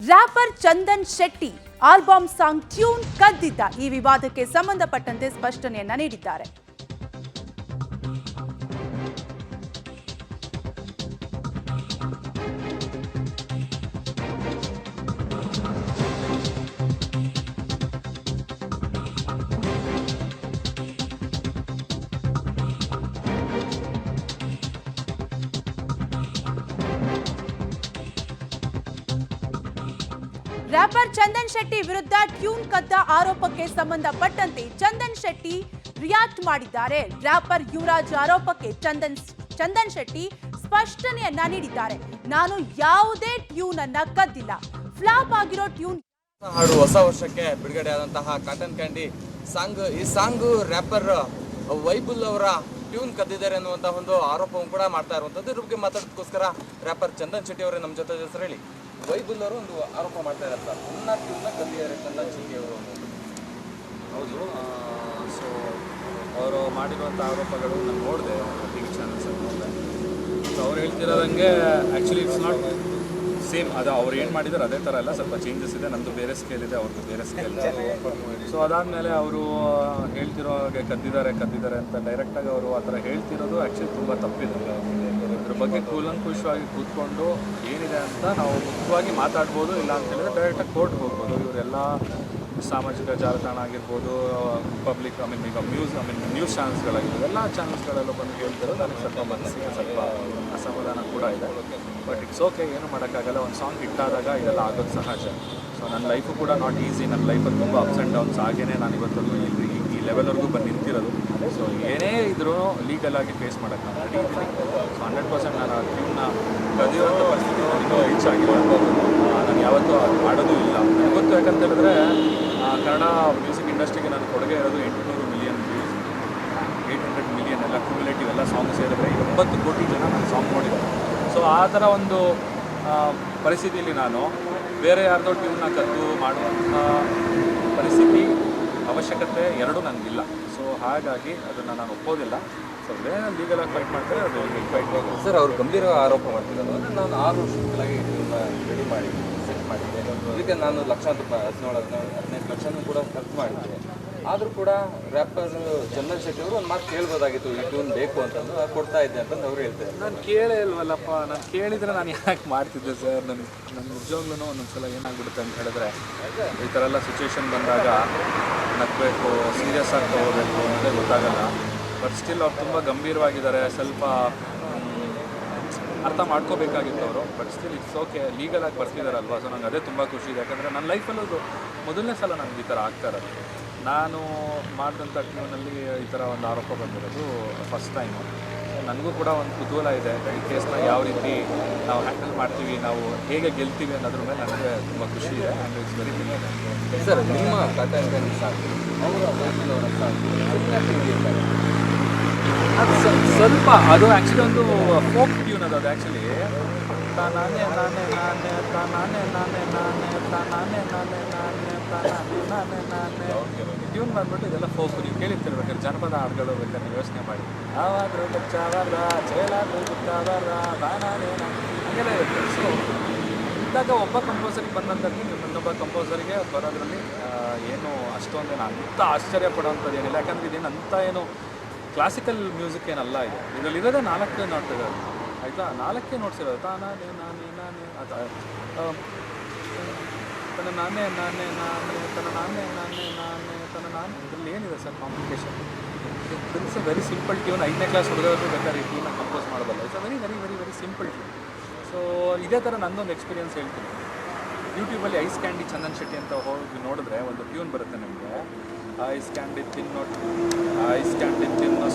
Wrapper Chandan Shetty album song tune ಕದ್ದಿದ್ದ ಈ ವಿವಾದಕ್ಕೆ ಸಂಬಂಧಪಟ್ಟಂತೆ ಸ್ಪಷ್ಟನೆಯನ್ನ ನೀಡಿದ್ದಾರೆ. ರ್ಯಾಪರ್ ಚಂದನ್ ಶೆಟ್ಟಿ ವಿರುದ್ಧ ಟ್ಯೂನ್ ಕದ್ದ ಆರೋಪಕ್ಕೆ ಸಂಬಂಧಪಟ್ಟಂತೆ ಚಂದನ್ ಶೆಟ್ಟಿ ರಿಯಾಕ್ಟ್ ಮಾಡಿದ್ದಾರೆ. ರ್ಯಾಪರ್ ಯುವರಾಜ್ ಆರೋಪಕ್ಕೆ ಚಂದನ್ ಶೆಟ್ಟಿ ಸ್ಪಷ್ಟನೆಯನ್ನ ನೀಡಿದ್ದಾರೆ. ನಾನು ಯಾವುದೇ ಟ್ಯೂನ್ ಅನ್ನ ಕದ್ದಿಲ್ಲ. ಫ್ಲಾಪ್ ಆಗಿರೋ ಟ್ಯೂನ್ ಹಾಡು ಹೊಸ ವರ್ಷಕ್ಕೆ ಬಿಡುಗಡೆ ಆದಂತಹ ಕಾಟನ್ ಕ್ಯಾಂಡಿ ಸಾಂಗ್. ಈ ಸಾಂಗ್ ರ್ಯಾಪರ್ ವೈಬುಲ್ ಅವರ ಟ್ಯೂನ್ ಕದ್ದಿದ್ದಾರೆ ಅನ್ನುವಂಥ ಒಂದು ಆರೋಪವನ್ನು ಕೂಡ ಮಾಡ್ತಾ ಇರುವಂಥದ್ದು. ಇದ್ರ ಬಗ್ಗೆ ಮಾತಾಡೋದಕ್ಕೋಸ್ಕರ ರ್ಯಾಪರ್ ಚಂದನ್ ಶೆಟ್ಟಿ ಅವರೇ ನಮ್ಮ ಜೊತೆ ಹೆಸರು ಹೇಳಿ. ವೈಬುಲ್ ಅವರು ಒಂದು ಆರೋಪ ಮಾಡ್ತಾ ಇದ್ದಾರೆ ಸರ್, ನನ್ನ ಟ್ಯೂನ್ನ ಕದ್ದಿದ್ದಾರೆ ಚಂದನ್ ಶೆಟ್ಟಿ ಅವರು. ಹೌದು. ಸೊ ಅವರು ಮಾಡಿರುವಂಥ ಆರೋಪಗಳು ನಾನು ನೋಡಿದೆ, ಟಿ ವಿ ಚಾನಲ್ಸಲ್ಲಿ ನೋಡಿದೆ. ಸೊ ಅವ್ರು ಹೇಳ್ತಿರೋದಂಗೆ ಆ್ಯಕ್ಚುಲಿ ಇಟ್ಸ್ ನಾಟ್ ಸೇಮ್. ಅದು ಅವ್ರು ಏನು ಮಾಡಿದ್ದಾರೆ ಅದೇ ಥರ ಎಲ್ಲ, ಸ್ವಲ್ಪ ಚೇಂಜಸ್ ಇದೆ. ನಮ್ಮದು ಬೇರೆ ಸ್ಕೇಲ್ ಇದೆ, ಅವ್ರದ್ದು ಬೇರೆ ಸ್ಕೇಲ್. ಸೊ ಅದಾದಮೇಲೆ ಅವರು ಹೇಳ್ತಿರೋ ಹಾಗೆ ಕದ್ದಿದ್ದಾರೆ ಅಂತ ಡೈರೆಕ್ಟಾಗಿ ಅವರು ಆ ಥರ ಹೇಳ್ತಿರೋದು ಆ್ಯಕ್ಚುಲಿ ತುಂಬ ತಪ್ಪಿದೆ. ಇದ್ರ ಬಗ್ಗೆ ಕೂಲಂಕುಷವಾಗಿ ಕೂತ್ಕೊಂಡು ಏನಿದೆ ಅಂತ ನಾವು ಮುಖ್ಯವಾಗಿ ಮಾತಾಡ್ಬೋದು. ಇಲ್ಲ ಅಂತ ಹೇಳಿದ್ರೆ ಡೈರೆಕ್ಟಾಗಿ ಕೋರ್ಟ್ಗೆ ಹೋಗ್ಬೋದು. ಇವರೆಲ್ಲ ಸಾಮಾಜಿಕ ಜಾಲತಾಣ ಆಗಿರ್ಬೋದು, ಪಬ್ಲಿಕ್ ಈಗ ನ್ಯೂಸ್ ಚಾನಲ್ಸ್ಗಳಾಗಿರ್ಬೋದು, ಎಲ್ಲ ಚಾನಲ್ಸ್ಗಳೆಲ್ಲ ಬಂದು ಹೇಳ್ತಿರೋ ನನಗೆ ಸ್ವಲ್ಪ ಮನಸ್ಸಿಗೆ ಸ್ವಲ್ಪ ಅಸಮಾಧಾನ ಕೂಡ ಇದೆ. ಬಟ್ ಇಟ್ಸ್ ಓಕೆ, ಏನು ಮಾಡೋಕ್ಕಾಗಲ್ಲ. ಒಂದು ಸಾಂಗ್ ಹಿಟ್ಟಾದಾಗ ಇದೆಲ್ಲ ಆಗೋದು ಸಹಜ. ಸೊ ನನ್ನ ಲೈಫು ಕೂಡ ನಾಟ್ ಈಸಿ. ನನ್ನ ಲೈಫಲ್ಲಿ ತುಂಬ ಅಪ್ಸ್ ಆ್ಯಂಡ್ ಡೌನ್ಸ್ ಆಗೇ ನಾನು ಇವತ್ತೊಂದು ಈ ಲೆವೆಲ್ವರೆಗೂ ಬಂದು ನಿಂತಿರೋದು. ಸೊ ಏನೇ ಇದ್ರೂ ಲೀಗಲಾಗಿ ಫೇಸ್ ಮಾಡೋಕ್ಕೆ ನಾನು ರೆಡಿ ಇದ್ದೀನಿ. ಸೊ 100% ನಾನು ಆ ಟ್ಯೂನ್ನ ಕದಿಯುವಂಥ ಪರಿಸ್ಥಿತಿ ನನಗೂ ರೀಚ್ ಆಗಿಲ್ಲ. ನಾನು ಯಾವತ್ತೂ ಅದು ಮಾಡೋದು ಇಲ್ಲ. ನನಗೆ ಗೊತ್ತು, ಯಾಕಂತ ಹೇಳಿದ್ರೆ ಕನ್ನಡ ಮ್ಯೂಸಿಕ್ ಇಂಡಸ್ಟ್ರಿಗೆ ನಾನು ಕೊಡುಗೆ ಇರೋದು 800 ಮಿಲಿಯನ್ ವ್ಯೂಸ್, 800 ಮಿಲಿಯನ್ ಎಲ್ಲ ಕ್ಯುಮುಲೇಟಿವ್ ಎಲ್ಲ ಸಾಂಗ್ ಸೇರಿದ್ರೆ 9 ಕೋಟಿ ಜನ ನಾನು ಸಾಂಗ್ ನೋಡಿದ್ದಾರೆ. ಸೊ ಆ ಥರ ಒಂದು ಪರಿಸ್ಥಿತಿಯಲ್ಲಿ ನಾನು ಬೇರೆ ಯಾರ್ದೋ ಟ್ಯೂನ್ನ ಕದ್ದು ಮಾಡುವಂಥ ಪರಿಸ್ಥಿತಿ ಅವಶ್ಯಕತೆ ಎರಡೂ ನನಗಿಲ್ಲ. ಸೊ ಹಾಗಾಗಿ ಅದನ್ನು ನಾನು ಒಪ್ಪೋದಿಲ್ಲ. ಸೊ ಬೇರೆ ಲೀಗಲಾಗಿ ಫೈಟ್ ಮಾಡ್ತಾರೆ, ಅದು ಫೈಟ್ ಮಾಡ್ತಾರೆ. ಸರ್, ಅವರು ಗಂಭೀರ ಆರೋಪ ಮಾಡ್ತಿದ್ದಾರೆ. ಅಂದರೆ ನಾನು 6 ವರ್ಷಗಳಾಗಿ ರೆಡಿ ಮಾಡಿ ಸೆಟ್ ಮಾಡಿದ್ದೆ. ಇದಕ್ಕೆ ನಾನು ಲಕ್ಷಾಂತರ ರೂಪಾಯಿ 17-15 ಲಕ್ಷನೂ ಕೂಡ ಖರ್ಚು ಮಾಡಿದ್ದೆ. ಆದರೂ ಕೂಡ ರ್ಯಾಪರ್ ಚಂದನ್ ಶೆಟ್ಟಿ ಅವರು ಒಂದು ಮಾತು ಕೇಳ್ಬೋದಾಗಿತ್ತು, ಈ ಟ್ಯೂನ್ ಬೇಕು ಅಂತಂದು ಕೊಡ್ತಾ ಇದ್ದೆ ಅಂತಂದು ಅವ್ರು ಹೇಳ್ತಾರೆ. ನಾನು ಕೇಳೇ ಇಲ್ವಲ್ಲಪ್ಪ. ನಾನು ಕೇಳಿದರೆ ನಾನು ಯಾಕೆ ಮಾಡ್ತಿದ್ದೆ ಸರ್? ನನ್ನ ನಿಜವಾಗ್ಲೂ ಒಂದೊಂದ್ಸಲ ಏನಾಗ್ಬಿಡುತ್ತೆ ಅಂತ ಹೇಳಿದ್ರೆ, ಈ ಥರ ಎಲ್ಲ ಸಿಚುವೇಶನ್ ಬಂದಾಗ ನಗಬೇಕು, ಸೀರಿಯಸ್ ಆಗಿ ತೊಗೋಬೇಕು ಅನ್ನೋದೇ ಗೊತ್ತಾಗಲ್ಲ. ಬಟ್ ಸ್ಟಿಲ್ ಅವ್ರು ತುಂಬ ಗಂಭೀರವಾಗಿದ್ದಾರೆ. ಸ್ವಲ್ಪ ಅರ್ಥ ಮಾಡ್ಕೋಬೇಕಾಗಿತ್ತು ಅವರು. ಬಟ್ ಸ್ಟಿಲ್ ಇಟ್ಸ್ ಓಕೆ, ಲೀಗಲಾಗಿ ಬರ್ತಿದ್ದಾರಲ್ವ. ಸೊ ನಂಗೆ ಅದೇ ತುಂಬ ಖುಷಿ ಇದೆ. ಯಾಕಂದರೆ ನನ್ನ ಲೈಫಲ್ಲೂ ಮೊದಲನೇ ಸಲ ನನಗೆ ಈ ಥರ ಆಗ್ತಾ ಇರೋದು. ನಾನು ಮಾಡಿದಂಥ ಟ್ಯೂನಲ್ಲಿ ಈ ಥರ ಒಂದು ಆರೋಪ ಬಂದಿರೋದು ಫಸ್ಟ್ ಟೈಮು. ನನಗೂ ಕೂಡ ಒಂದು ಕುತೂಹಲ ಇದೆ, ಈ ಕೇಸ್ನ ಯಾವ ರೀತಿ ನಾವು ಹ್ಯಾಂಡಲ್ ಮಾಡ್ತೀವಿ, ನಾವು ಹೇಗೆ ಗೆಲ್ತೀವಿ ಅನ್ನೋದ್ರ ಮೇಲೆ ನನಗೆ ತುಂಬ ಖುಷಿ ಇದೆ. And it's very thing. Sir, ನಿಮ್ಮ ಕಾಟನ್ ಕ್ಯಾಂಡಿ ಸಾಂಗ್ ಅದು ಸ್ವಲ್ಪ ಅದು ಆ್ಯಕ್ಚುಲಿ ಒಂದು ಫೋಕ್ ಟ್ಯೂನ್ ಅದು ಆ್ಯಕ್ಚುಲಿ. ತಾನೇ ನಾನೇ ನಾನೇ ತಾನೇ ನಾನೇ ನಾನೇ ತಾನೇ ನಾನೇ ನಾನೇ ತಾನೇ ನಾನೇ ಟ್ಯೂನ್ ಬಂದ್ಬಿಟ್ಟು ಇದೆಲ್ಲ ಫೋಕ್. ನೀವು ಕೇಳಿರ್ತಿರ್ಬೇಕಾದ್ರೆ ಜನಪದ ಹಾಡುಗಳು ಬೇಕಾದ್ರೆ ನೀವು ಯೋಚನೆ ಮಾಡಿ. ಯಾವಾದರೂ ಬಚ್ಚಾವರ ಚೇಲಾದರೂ ಗುತ್ತಾವರ ಬಾನಾನೇ ಹಾಗೆಲ್ಲ ಇರುತ್ತೆ. ಸೊ ಇದ್ದಾಗ ಒಬ್ಬ ಕಂಪೋಸರಿಗೆ ಬಂದಂಥದ್ದು ಇನ್ನೊಬ್ಬ ಕಂಪೋಸರಿಗೆ ಬರೋದ್ರಲ್ಲಿ ಏನು ಅಷ್ಟೊಂದೇನು ಅಂಥ ಆಶ್ಚರ್ಯ ಪಡೋವಂಥದ್ದು ಏನಿಲ್ಲ. ಯಾಕಂದರೆ ಇದೇನು ಅಂಥ ಏನು ಕ್ಲಾಸಿಕಲ್ ಮ್ಯೂಸಿಕ್ ಏನಲ್ಲ ಇದು. ಇದರಲ್ಲಿರೋದೇ 4 ನೋಟ್ ಇರೋದು, ಆಯಿತಾ? 4 ನೋಟ್ಸ್ ಇರೋದು. ನಾನೇ ನಾನೇ ನಾನೇ ತನ್ನ ನಾನೇ ನಾನೇ ನಾನೇ ತನ್ನ ನಾನೇ ನಾನೇ ನಾನೇ ತನ್ನ ನಾನು. ಇದರಲ್ಲಿ ಏನಿದೆ sir complication? It's a very simple tune. 5ನೇ ಕ್ಲಾಸ್ ಹುಡುಗರು ಬೇಕಾದ್ರೆ ಈ ಟ್ಯೂನ್ನ ಕಂಪೋಸ್ ಮಾಡೋದಲ್ಲ. It's a very very very very simple tune. So ಇದೇ ಥರ ನನ್ನೊಂದು ಎಕ್ಸ್ಪೀರಿಯನ್ಸ್ ಹೇಳ್ತೀನಿ. ಯೂಟ್ಯೂಬಲ್ಲಿ ಐಸ್ ಕ್ಯಾಂಡಿ ಚಂದನ್ ಶೆಟ್ಟಿ ಅಂತ ಹೋಗಿ ನೋಡಿದ್ರೆ ಒಂದು ಟ್ಯೂನ್ ಬರುತ್ತೆ ನಿಮಗೆ. ಐಸ್ ಕ್ಯಾಂಡಿ ತಿನ್ನೋ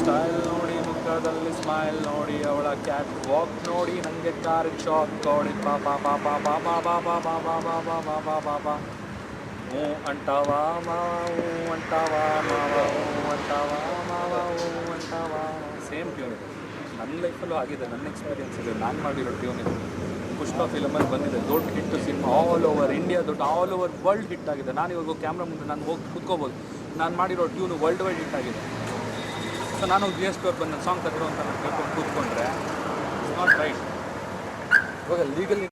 ಸ್ಟೈಲ್ ನೋಡಿ, ಮುಖದಲ್ಲಿ ಸ್ಮೈಲ್ ನೋಡಿ, ಅವಳ ಕ್ಯಾಟ್ ವಾಕ್ ನೋಡಿ, ನನಗೆ ಕಾರಿಗೆ ಶಾಕ್ ಕೊಡಿ. ಪಾಪಾ ಪಾಪಾ ಪಾಪಾ ಪಾಪಾ ಪಾಪಾ ಪಾಪಾ ಪಾಪಾ ಪಾಪಾ ಹ್ಞೂ ಅಂಟಾವಾ ಮಾವು ಅಂಟಾವಾ ಮಾವ ಹ್ಞೂ ಅಂಟಾವಾ ಮಾವ ಹ್ಞೂ ಅಂಟಾವಾ. ಸೇಮ್ ಟ್ಯೂನ್ ಇದೆ. ನನ್ನ ಲೈಫಲ್ಲೂ ಆಗಿದೆ, ನನ್ನ ಎಕ್ಸ್ಪೀರಿಯನ್ಸ್ ಇದೆ. ನಾನು ಮಾಡಿರೋ ಟ್ಯೂನ್ ಇದೆ. ಪುಷ್ಪ ಫಿಲಮಲ್ಲಿ ಬಂದಿದೆ, ದೊಡ್ಡ ಹಿಟ್ಟು cinema. All over India, all over world hit ಆಗಿದೆ. ನಾನು ಇವಾಗ ಕ್ಯಾಮ್ರಾ ಮುಂದೆ ನಾನು ಹೋಗಿ ಕೂತ್ಕೋಬೋದು. ನಾನು ಮಾಡಿರೋ ಟ್ಯೂನು ವರ್ಲ್ಡ್ ವೈಡ್ ಹಿಟ್ ಆಗಿದೆ. ಸೊ ನಾನು GST ಅವ್ರು ಬಂದು ಸಾಂಗ್ ತೆಗೆದು ಅಂತ ನಾನು ಕೇಳ್ಕೊಂಡು ಕೂತ್ಕೊಂಡ್ರೆ ಇಟ್ಸ್ ನಾಟ್ ರೈಟ್. ಇವಾಗ ಲೀಗಲ್